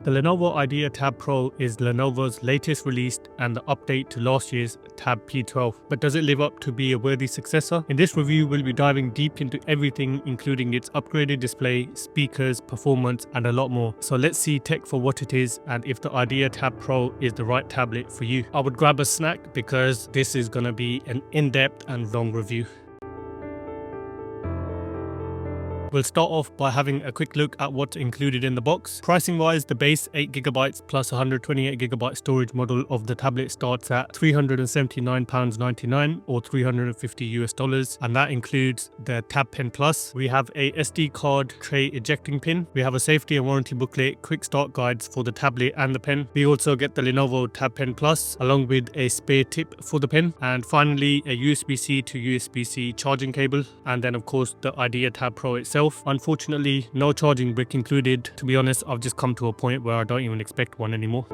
The Lenovo Idea Tab Pro is Lenovo's latest release and the update to last year's Tab P12. But does it live up to be a worthy successor? In this review, we'll be diving deep into everything, including its upgraded display, speakers, performance, and a lot more. So let's see tech for what it is and if the Idea Tab Pro is the right tablet for you. I would grab a snack because this is going to be an in-depth and long review. We'll start off by having a quick look at what's included in the box. Pricing wise, the base 8GB plus 128GB storage model of the tablet starts at £379.99 or $350 US, and that includes the Tab Pen Plus. We have a SD card tray ejecting pin. We have a safety and warranty booklet, quick start guides for the tablet and the pen. We also get the Lenovo Tab Pen Plus along with a spare tip for the pen, and finally a USB-C to USB-C charging cable, and then of course the Idea Tab Pro itself. Unfortunately, no charging brick included. To be honest, I've just come to a point where I don't even expect one anymore.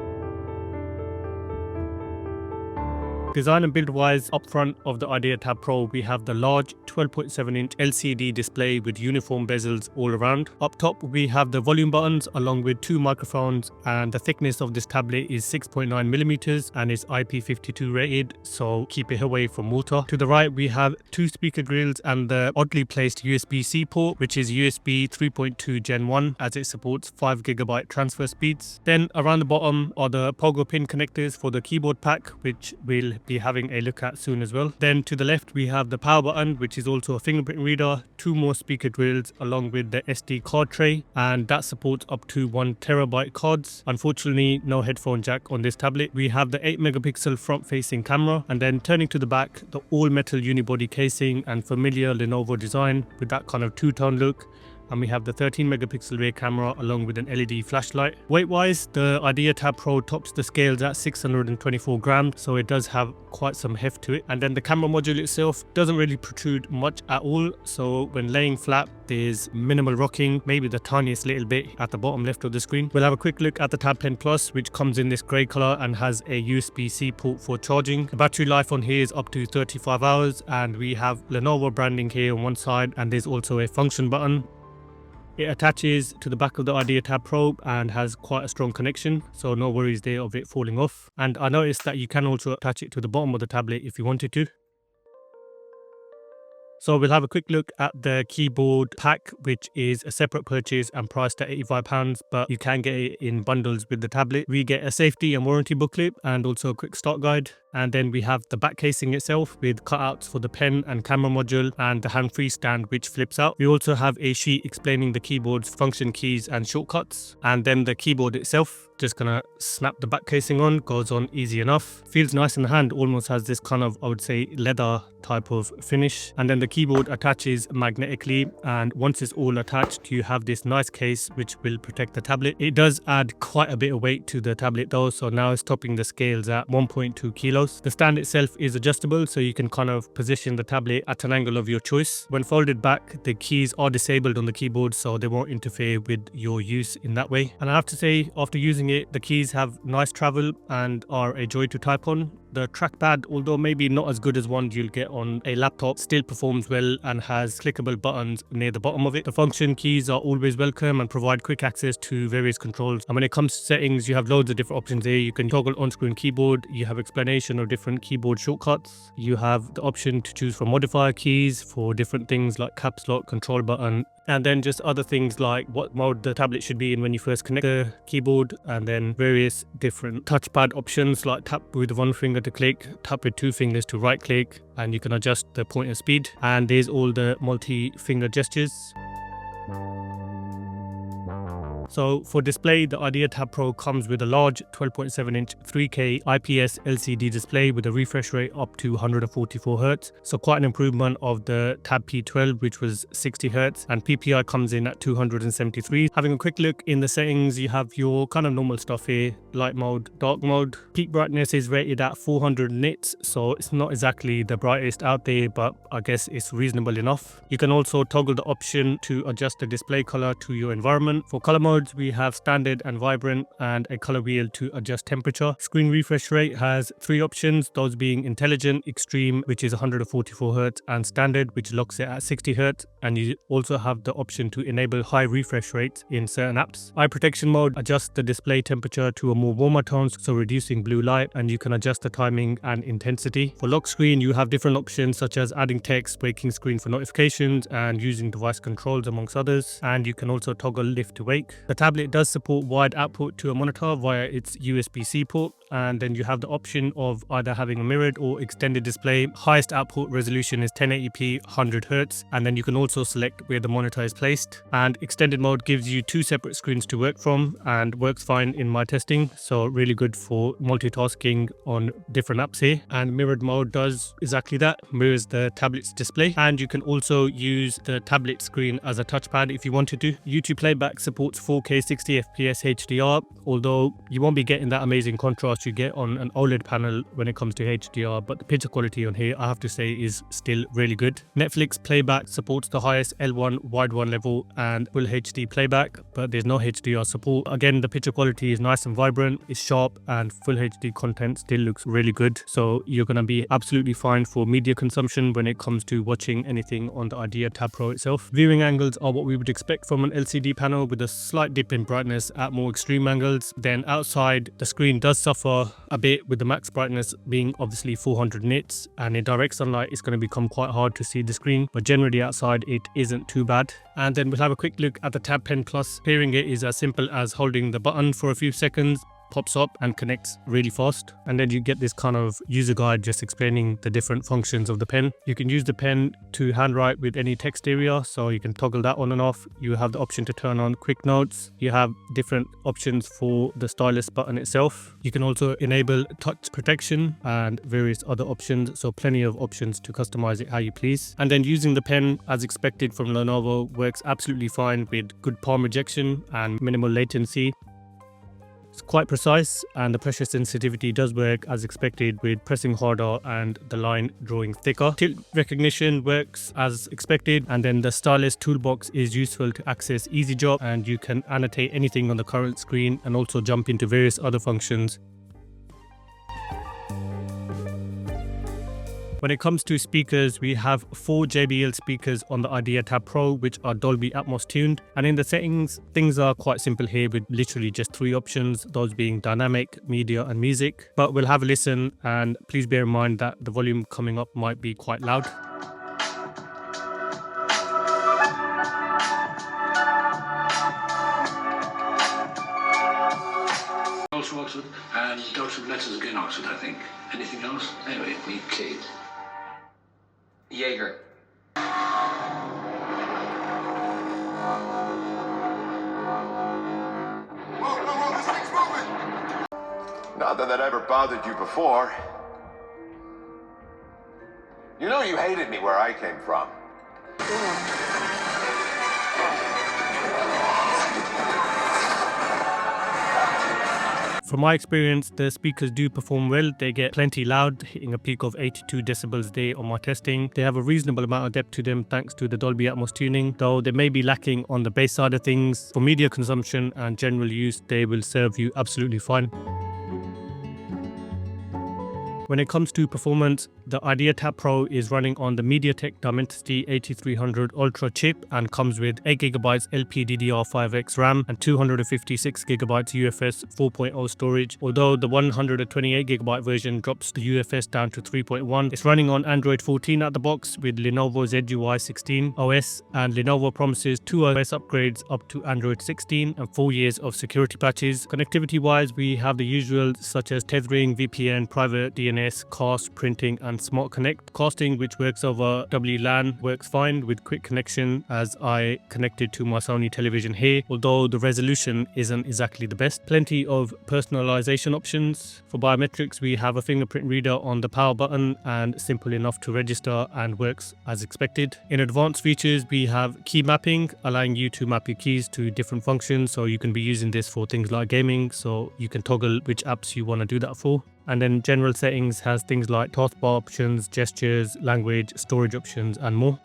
Design and build wise, up front of the Idea Tab Pro, we have the large 12.7-inch LCD display with uniform bezels all around. Up top, we have the volume buttons along with two microphones, and the thickness of this tablet is 6.9mm and is IP52 rated, so keep it away from water. To the right, we have two speaker grills and the oddly placed USB-C port, which is USB 3.2 Gen 1 as it supports 5GB transfer speeds. Then around the bottom are the pogo pin connectors for the keyboard pack, which will be having a look at soon as well. Then to the left we have the power button, which is also a fingerprint reader, two more speaker grills along with the SD card tray, and that supports up to 1TB cards. Unfortunately, no headphone jack on this tablet. We have the 8MP front facing camera, and then turning to the back, the all metal unibody casing and familiar Lenovo design with that kind of two-tone look. And we have the 13MP rear camera along with an LED flashlight. Weight wise, the Idea Tab Pro tops the scales at 624 grams, so it does have quite some heft to it. And then the camera module itself doesn't really protrude much at all, so when laying flat there's minimal rocking, maybe the tiniest little bit at the bottom left of the screen. We'll have a quick look at the Tab Pen Plus, which comes in this grey colour and has a USB-C port for charging. The battery life on here is up to 35 hours, and we have Lenovo branding here on one side, and there's also a function button. It attaches to the back of the Idea Tab Pro and has quite a strong connection, so no worries there of it falling off. And I noticed that you can also attach it to the bottom of the tablet if you wanted to. So we'll have a quick look at the keyboard pack, which is a separate purchase and priced at £85, but you can get it in bundles with the tablet. We get a safety and warranty booklet and also a quick start guide. And then we have the back casing itself with cutouts for the pen and camera module and the hand-free stand which flips out. We also have a sheet explaining the keyboard's function keys and shortcuts. And then the keyboard itself, just gonna snap the back casing on, goes on easy enough. Feels nice in the hand, almost has this kind of, I would say, leather type of finish. And then the keyboard attaches magnetically, and once it's all attached you have this nice case which will protect the tablet. It does add quite a bit of weight to the tablet though, so now it's topping the scales at 1.2 kilos. The stand itself is adjustable, so you can kind of position the tablet at an angle of your choice. When folded back, the keys are disabled on the keyboard, so they won't interfere with your use in that way. And I have to say, after using it, the keys have nice travel and are a joy to type on. The trackpad, although maybe not as good as one you'll get on a laptop, still performs well and has clickable buttons near the bottom of it. The function keys are always welcome and provide quick access to various controls. And when it comes to settings, you have loads of different options there. You can toggle on-screen keyboard, you have explanation of different keyboard shortcuts, you have the option to choose from modifier keys for different things like caps lock, control button, and then just other things like what mode the tablet should be in when you first connect the keyboard, and then various different touchpad options like tap with one finger to click, tap with two fingers to right click, and you can adjust the pointer speed. And there's all the multi-finger gestures. So for display, the Idea Tab Pro comes with a large 12.7-inch 3K IPS LCD display with a refresh rate up to 144Hz. So quite an improvement of the Tab P12, which was 60Hz, and PPI comes in at 273. Having a quick look in the settings, you have your kind of normal stuff here: light mode, dark mode. Peak brightness is rated at 400 nits, so it's not exactly the brightest out there, but I guess it's reasonable enough. You can also toggle the option to adjust the display color to your environment. For color modes, modes, we have standard and vibrant, and a color wheel to adjust temperature. Screen refresh rate has 3 options, those being intelligent, extreme, which is 144 Hz, and standard, which locks it at 60 Hz. And you also have the option to enable high refresh rates in certain apps. Eye protection mode adjusts the display temperature to a more warmer tones, so reducing blue light, and you can adjust the timing and intensity. For lock screen, you have different options such as adding text, waking screen for notifications, and using device controls amongst others. And you can also toggle lift to wake. The tablet does support wide output to a monitor via its USB-C port, and then you have the option of either having a mirrored or extended display. Highest output resolution is 1080p 100 Hz, and then you can also select where the monitor is placed. And extended mode gives you 2 separate screens to work from and works fine in my testing, so really good for multitasking on different apps here. And mirrored mode does exactly that, mirrors the tablet's display, and you can also use the tablet screen as a touchpad if you wanted to. YouTube playback supports 4K 60fps HDR, although you won't be getting that amazing contrast you get on an OLED panel when it comes to HDR, but the picture quality on here, I have to say, is still really good. Netflix playback supports the highest L1 wide one level and full HD playback, but there's no HDR support. Again, the picture quality is nice and vibrant, it's sharp, and full HD content still looks really good, so you're gonna be absolutely fine for media consumption when it comes to watching anything on the Idea Tab Pro itself. Viewing angles are what we would expect from an LCD panel, with a slight dip in brightness at more extreme angles. Then outside, the screen does suffer a bit with the max brightness being obviously 400 nits, and in direct sunlight it's going to become quite hard to see the screen, but generally outside it isn't too bad. And then we'll have a quick look at the Tab Pen Plus. Pairing it is as simple as holding the button for a few seconds, pops up and connects really fast, and then you get this kind of user guide just explaining the different functions of the pen. You can use the pen to handwrite with any text area, so you can toggle that on and off. You have the option to turn on quick notes. You have different options for the stylus button itself. You can also enable touch protection and various other options, so plenty of options to customize it how you please. And then using the pen, as expected from Lenovo, works absolutely fine with good palm rejection and minimal latency. It's quite precise, and the pressure sensitivity does work as expected with pressing harder and the line drawing thicker. Tilt recognition works as expected, and then the stylus toolbox is useful to access easy job, and you can annotate anything on the current screen and also jump into various other functions. When it comes to speakers, we have 4 JBL speakers on the Idea Tab Pro, which are Dolby Atmos tuned. And in the settings, things are quite simple here with literally just 3 options, those being dynamic, media and music. But we'll have a listen, and please bear in mind that the volume coming up might be quite loud. Also Oxford, and Doctor of Letters again Oxford, I think. Anything else? Anyway, we kid. Jaeger. Whoa, this thing's moving! Not that ever bothered you before. You know you hated me where I came from. From my experience, the speakers do perform well. They get plenty loud, hitting a peak of 82 decibels there on my testing. They have a reasonable amount of depth to them thanks to the Dolby Atmos tuning, though they may be lacking on the bass side of things. For media consumption and general use, they will serve you absolutely fine. When it comes to performance, the Idea Tab Pro is running on the MediaTek Dimensity 8300 Ultra chip and comes with 8GB LPDDR5X RAM and 256GB UFS 4.0 storage. Although the 128GB version drops the UFS down to 3.1, it's running on Android 14 at the box with Lenovo's ZUI 16 OS, and Lenovo promises 2 OS upgrades up to Android 16 and 4 years of security patches. Connectivity wise, we have the usual such as tethering, VPN, private DNS, cast, printing and smart connect. Casting, which works over WLAN, works fine with quick connection as I connected to my Sony television here, although the resolution isn't exactly the best. Plenty of personalization options. For biometrics, we have a fingerprint reader on the power button and simple enough to register and works as expected. In advanced features, we have key mapping, allowing you to map your keys to different functions, so you can be using this for things like gaming, so you can toggle which apps you want to do that for. And then general settings has things like taskbar options, gestures, language, storage options and more.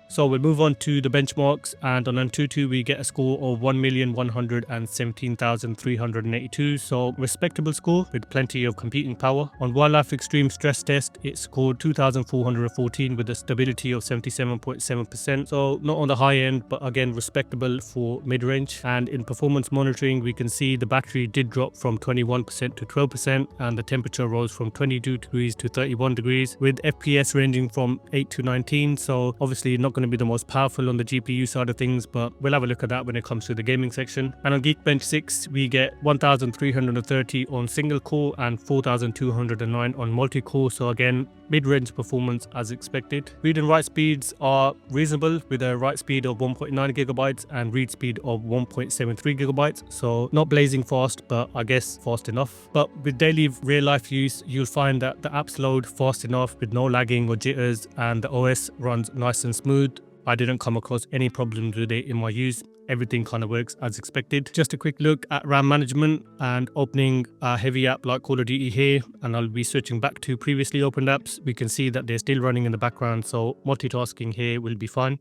So we'll move on to the benchmarks, and on Antutu we get a score of 1,117,382, so respectable score with plenty of computing power. On Wildlife Extreme stress test it scored 2,414 with a stability of 77.7%, so not on the high end, but again respectable for mid-range. And in performance monitoring we can see the battery did drop from 21% to 12%, and the temperature rose from 22 degrees to 31 degrees with FPS ranging from 8 to 19, so obviously not going to be the most powerful on the GPU side of things, but we'll have a look at that when it comes to the gaming section. And on Geekbench 6 we get 1,330 on single core and 4,209 on multi-core, so again mid-range performance as expected. Read and write speeds are reasonable with a write speed of 1.9 gigabytes and read speed of 1.73 gigabytes, so not blazing fast, but I guess fast enough. But with daily real life use you'll find that the apps load fast enough with no lagging or jitters, and the OS runs nice and smooth. I didn't come across any problems with it in my use. Everything kind of works as expected. Just a quick look at RAM management and opening a heavy app like Call of Duty here, and I'll be switching back to previously opened apps. We can see that they're still running in the background, so multitasking here will be fine.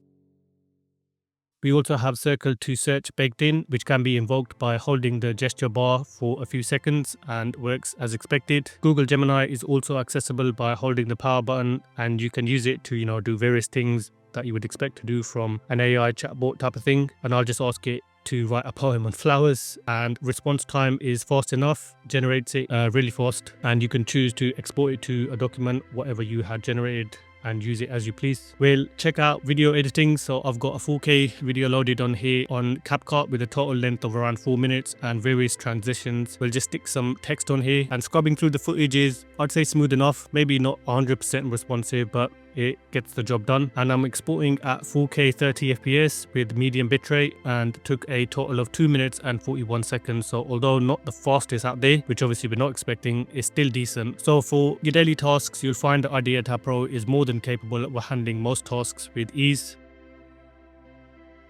We also have Circle to Search baked in, which can be invoked by holding the gesture bar for a few seconds and works as expected. Google Gemini is also accessible by holding the power button, and you can use it to, do various things that you would expect to do from an AI chatbot type of thing. And I'll just ask it to write a poem on flowers, and response time is fast enough, generates it really fast, and you can choose to export it to a document, whatever you had generated, and use it as you please. We'll check out video editing. So I've got a 4K video loaded on here on CapCut with a total length of around 4 minutes and various transitions. We'll just stick some text on here, and scrubbing through the footage is, I'd say, smooth enough, maybe not 100% responsive, but it gets the job done. And I'm exporting at 4K 30 FPS with medium bitrate, and took a total of 2 minutes and 41 seconds. So although not the fastest out there, which obviously we're not expecting, it's still decent. So for your daily tasks, you'll find the Idea Tab Pro is more than capable of handling most tasks with ease.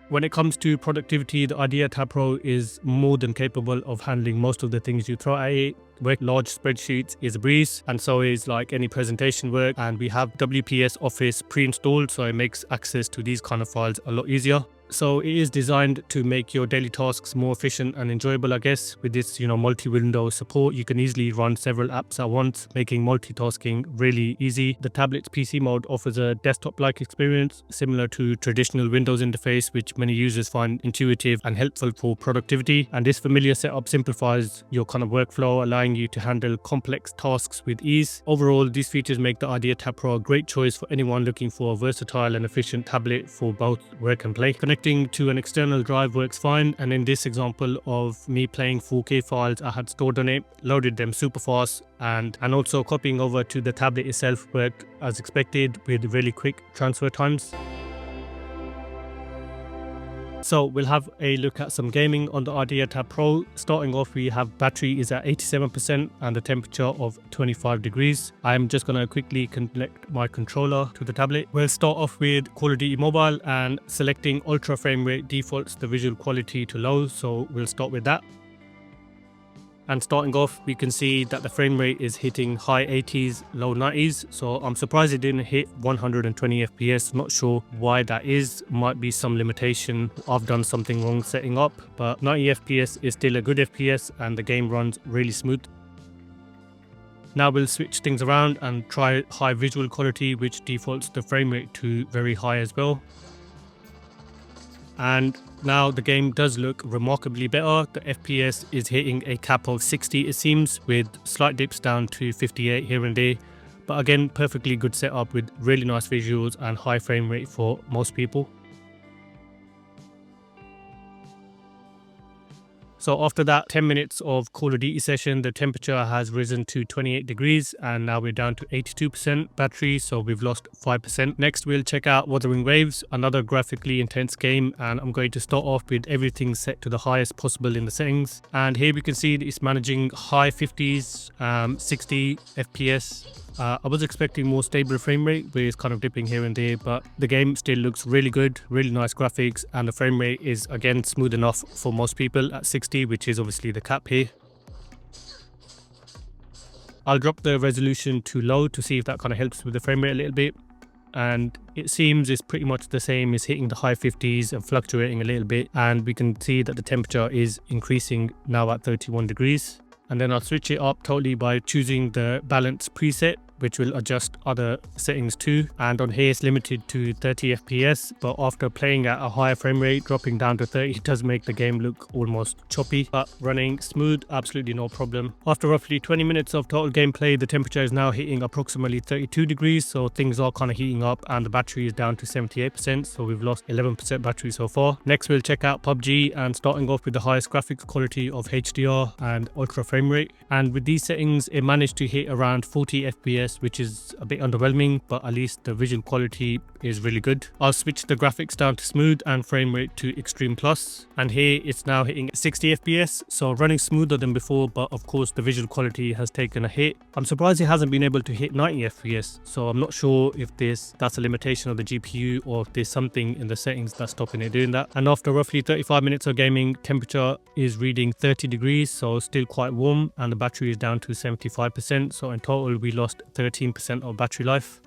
When it comes to productivity, the Idea Tab Pro is more than capable of handling most of the things you throw at it. Work large spreadsheets is a breeze, and so is like any presentation work, and we have WPS Office pre-installed, so it makes access to these kind of files a lot easier. So it is designed to make your daily tasks more efficient and enjoyable, I guess. With this, multi-window support, you can easily run several apps at once, making multitasking really easy. The tablet's PC mode offers a desktop-like experience, similar to traditional Windows interface, which many users find intuitive and helpful for productivity. And this familiar setup simplifies your kind of workflow, allowing you to handle complex tasks with ease. Overall, these features make the Idea Tab Pro a great choice for anyone looking for a versatile and efficient tablet for both work and play. Connecting to an external drive works fine, and in this example of me playing 4K files I had stored on it, loaded them super fast, and also copying over to the tablet itself worked as expected with really quick transfer times. So we'll have a look at some gaming on the Idea Tab Pro. Starting off, we have battery is at 87% and the temperature of 25 degrees. I'm just going to quickly connect my controller to the tablet. We'll start off with Call of Duty Mobile, and selecting ultra frame rate defaults the visual quality to low, so we'll start with that. And starting off, we can see that the frame rate is hitting high 80s, low 90s. So I'm surprised it didn't hit 120 FPS. Not sure why that is. Might be some limitation. I've done something wrong setting up, but 90 FPS is still a good FPS and the game runs really smooth. Now we'll switch things around and try high visual quality, which defaults the frame rate to very high as well. And now the game does look remarkably better. The FPS is hitting a cap of 60 it seems, with slight dips down to 58 here and there. But again, perfectly good setup with really nice visuals and high frame rate for most people. So after that 10 minutes of Call of Duty session, the temperature has risen to 28 degrees and now we're down to 82% battery, so we've lost 5%. Next we'll check out Wuthering Waves, another graphically intense game, and I'm going to start off with everything set to the highest possible in the settings. And here we can see that it's managing high 50s, 60 FPS. I was expecting more stable frame rate, where it's kind of dipping here and there, but the game still looks really good, really nice graphics, and the frame rate is again smooth enough for most people at 60, which is obviously the cap here. I'll drop the resolution to low to see if that kind of helps with the frame rate a little bit. and it seems it's pretty much the same. It's hitting the high 50s and fluctuating a little bit, and we can see that the temperature is increasing now at 31 degrees. And then I'll switch it up totally by choosing the balance preset, which will adjust other settings too. And on here it's limited to 30 FPS, but after playing at a higher frame rate, dropping down to 30 does make the game look almost choppy, but running smooth, absolutely no problem. After roughly 20 minutes of total gameplay, the temperature is now hitting approximately 32 degrees, so things are kind of heating up, and the battery is down to 78%, so we've lost 11% battery so far. Next we'll check out PUBG, and starting off with the highest graphics quality of HDR and ultra frame rate. And with these settings it managed to hit around 40 FPS, which is a bit underwhelming, but at least the visual quality is really good. I'll switch the graphics down to smooth and frame rate to extreme plus, and here it's now hitting 60 FPS, so running smoother than before, but of course the visual quality has taken a hit. I'm surprised it hasn't been able to hit 90 FPS, so I'm not sure if that's a limitation of the GPU or if there's something in the settings that's stopping it doing that. And after roughly 35 minutes of gaming, temperature is reading 30 degrees, so still quite warm, and the battery is down to 75%, so in total we lost 13% of battery life.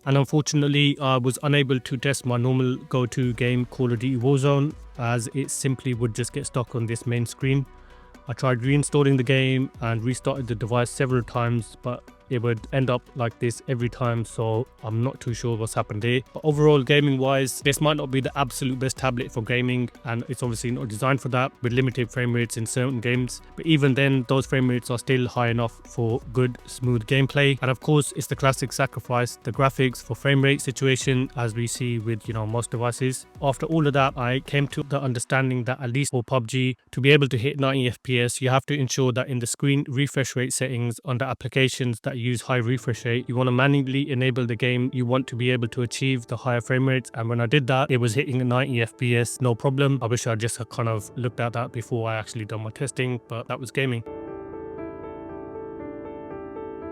And unfortunately I was unable to test my normal go-to game, Call of Duty Warzone, as it simply would just get stuck on this main screen. I tried reinstalling the game and restarted the device several times, but it would end up like this every time, so I'm not too sure what's happened there. But overall, gaming wise, this might not be the absolute best tablet for gaming, and it's obviously not designed for that, with limited frame rates in certain games, but even then those frame rates are still high enough for good smooth gameplay. And of course it's the classic sacrifice, the graphics for frame rate situation, as we see with most devices. After all of that, I came to the understanding that at least for PUBG, to be able to hit 90 FPS, you have to ensure that in the screen refresh rate settings under applications that use high refresh rate, you want to manually enable the game. You want to be able to achieve the higher frame rates, and when I did that, it was hitting 90 FPS no problem. I wish I just kind of looked at that before I actually done my testing, but that was gaming.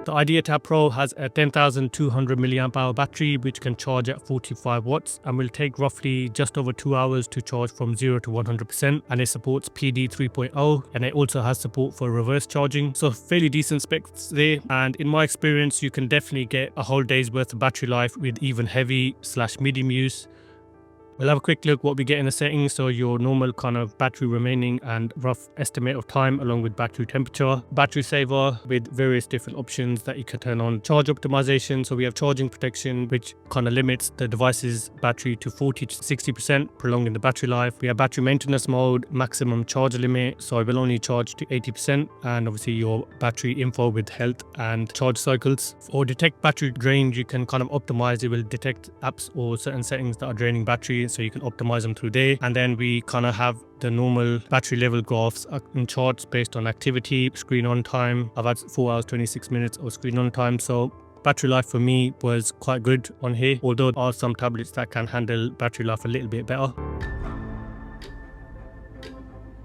The Idea Tab Pro has a 10,200 mAh battery which can charge at 45 watts and will take roughly just over 2 hours to charge from 0 to 100%, and it supports PD 3.0, and it also has support for reverse charging, so fairly decent specs there. And in my experience, you can definitely get a whole day's worth of battery life with even heavy/medium use. We'll have a quick look what we get in the settings. So your normal kind of battery remaining and rough estimate of time, along with battery temperature, battery saver with various different options that you can turn on, charge optimization. So we have charging protection, which kind of limits the device's battery to 40 to 60%, prolonging the battery life. We have battery maintenance mode, maximum charge limit, so it will only charge to 80%, and obviously your battery info with health and charge cycles. For detect battery drain, you can kind of optimize. It will detect apps or certain settings that are draining battery, so you can optimize them through there. And then we kind of have the normal battery level graphs and charts based on activity, screen on time. I've had 4 hours 26 minutes of screen on time, so battery life for me was quite good on here, although there are some tablets that can handle battery life a little bit better.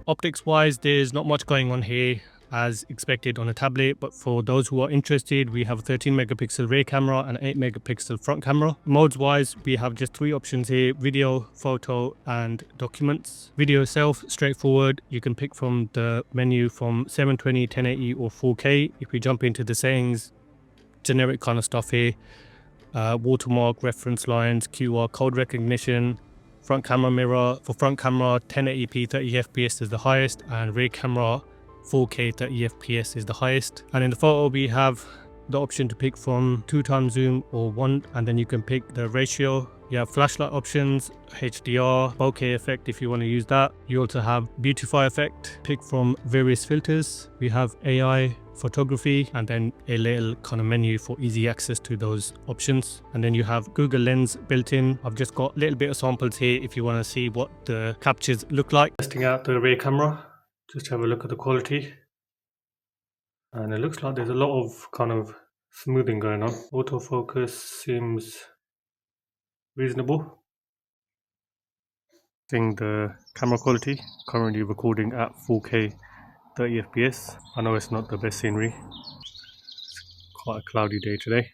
Optics wise, there's not much going on here as expected on a tablet, but for those who are interested, we have a 13 megapixel rear camera and 8 megapixel front camera. Modes wise, we have just 3 options here: video, photo and documents. Video itself, straightforward. You can pick from the menu from 720, 1080 or 4K. If we jump into the settings, generic kind of stuff here, watermark, reference lines, QR code recognition, front camera mirror. For front camera, 1080p 30 FPS is the highest, and rear camera 4K 30 FPS is the highest. And in the photo, we have the option to pick from 2x zoom or 1, and then you can pick the ratio. You have flashlight options, HDR, bokeh effect if you want to use that. You also have beautify effect, pick from various filters. We have AI, photography, and then a little kind of menu for easy access to those options. And then you have Google Lens built in. I've just got a little bit of samples here if you want to see what the captures look like. Testing out the rear camera, just have a look at the quality. And it looks like there's a lot of kind of smoothing going on. Autofocus seems reasonable. Seeing the camera quality, currently recording at 4K 30 FPS. I know it's not the best scenery. It's quite a cloudy day today.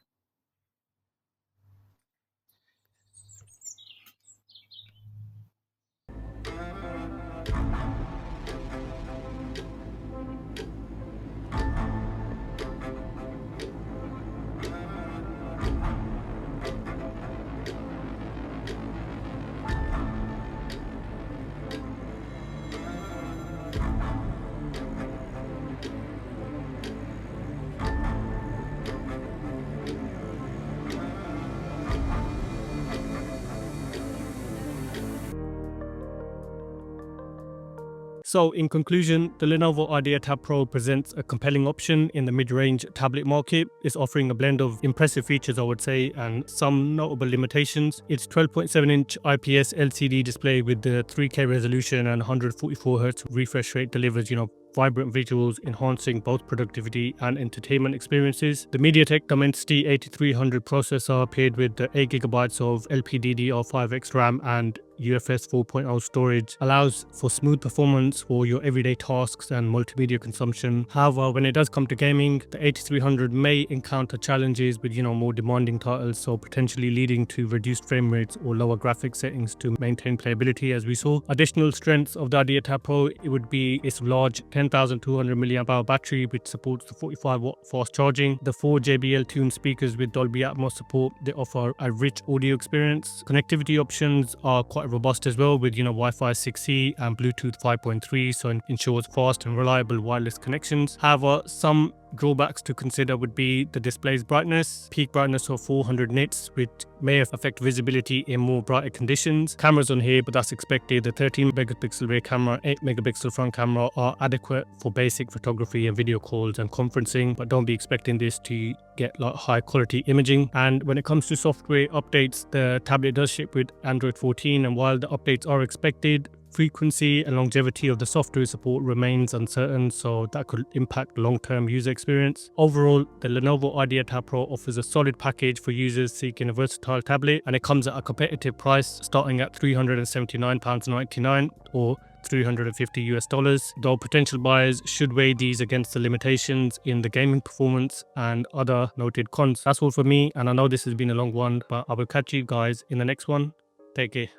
So in conclusion, the Lenovo Idea Tab Pro presents a compelling option in the mid-range tablet market. It's offering a blend of impressive features, I would say, and some notable limitations. Its 12.7-inch IPS LCD display with the 3K resolution and 144Hz refresh rate delivers, vibrant visuals, enhancing both productivity and entertainment experiences. The MediaTek Dimensity 8300 processor paired with the 8GB of LPDDR5X RAM and UFS 4.0 storage allows for smooth performance for your everyday tasks and multimedia consumption. However, when it does come to gaming, the 8300 may encounter challenges with more demanding titles, so potentially leading to reduced frame rates or lower graphics settings to maintain playability, as we saw. Additional strengths of the Idea Tab Pro, it would be its large 10,200 mAh battery, which supports the 45-watt fast charging. The 4 JBL tuned speakers with Dolby Atmos support, they offer a rich audio experience. Connectivity options are quite robust as well, with Wi-Fi 6E and Bluetooth 5.3, so it ensures fast and reliable wireless connections. However, some drawbacks to consider would be the display's brightness, peak brightness of 400 nits, which may affect visibility in more brighter conditions. Cameras on here, but that's expected. The 13 megapixel rear camera, 8 megapixel front camera are adequate for basic photography and video calls and conferencing, but don't be expecting this to get high quality imaging. And when it comes to software updates, the tablet does ship with Android 14, and while the updates are expected, frequency and longevity of the software support remains uncertain, so that could impact long-term user experience. Overall, the Lenovo Idea Tab Pro offers a solid package for users seeking a versatile tablet, and it comes at a competitive price starting at £379.99 or $350, though potential buyers should weigh these against the limitations in the gaming performance and other noted cons. That's all for me, and I know this has been a long one, but I will catch you guys in the next one. Take care.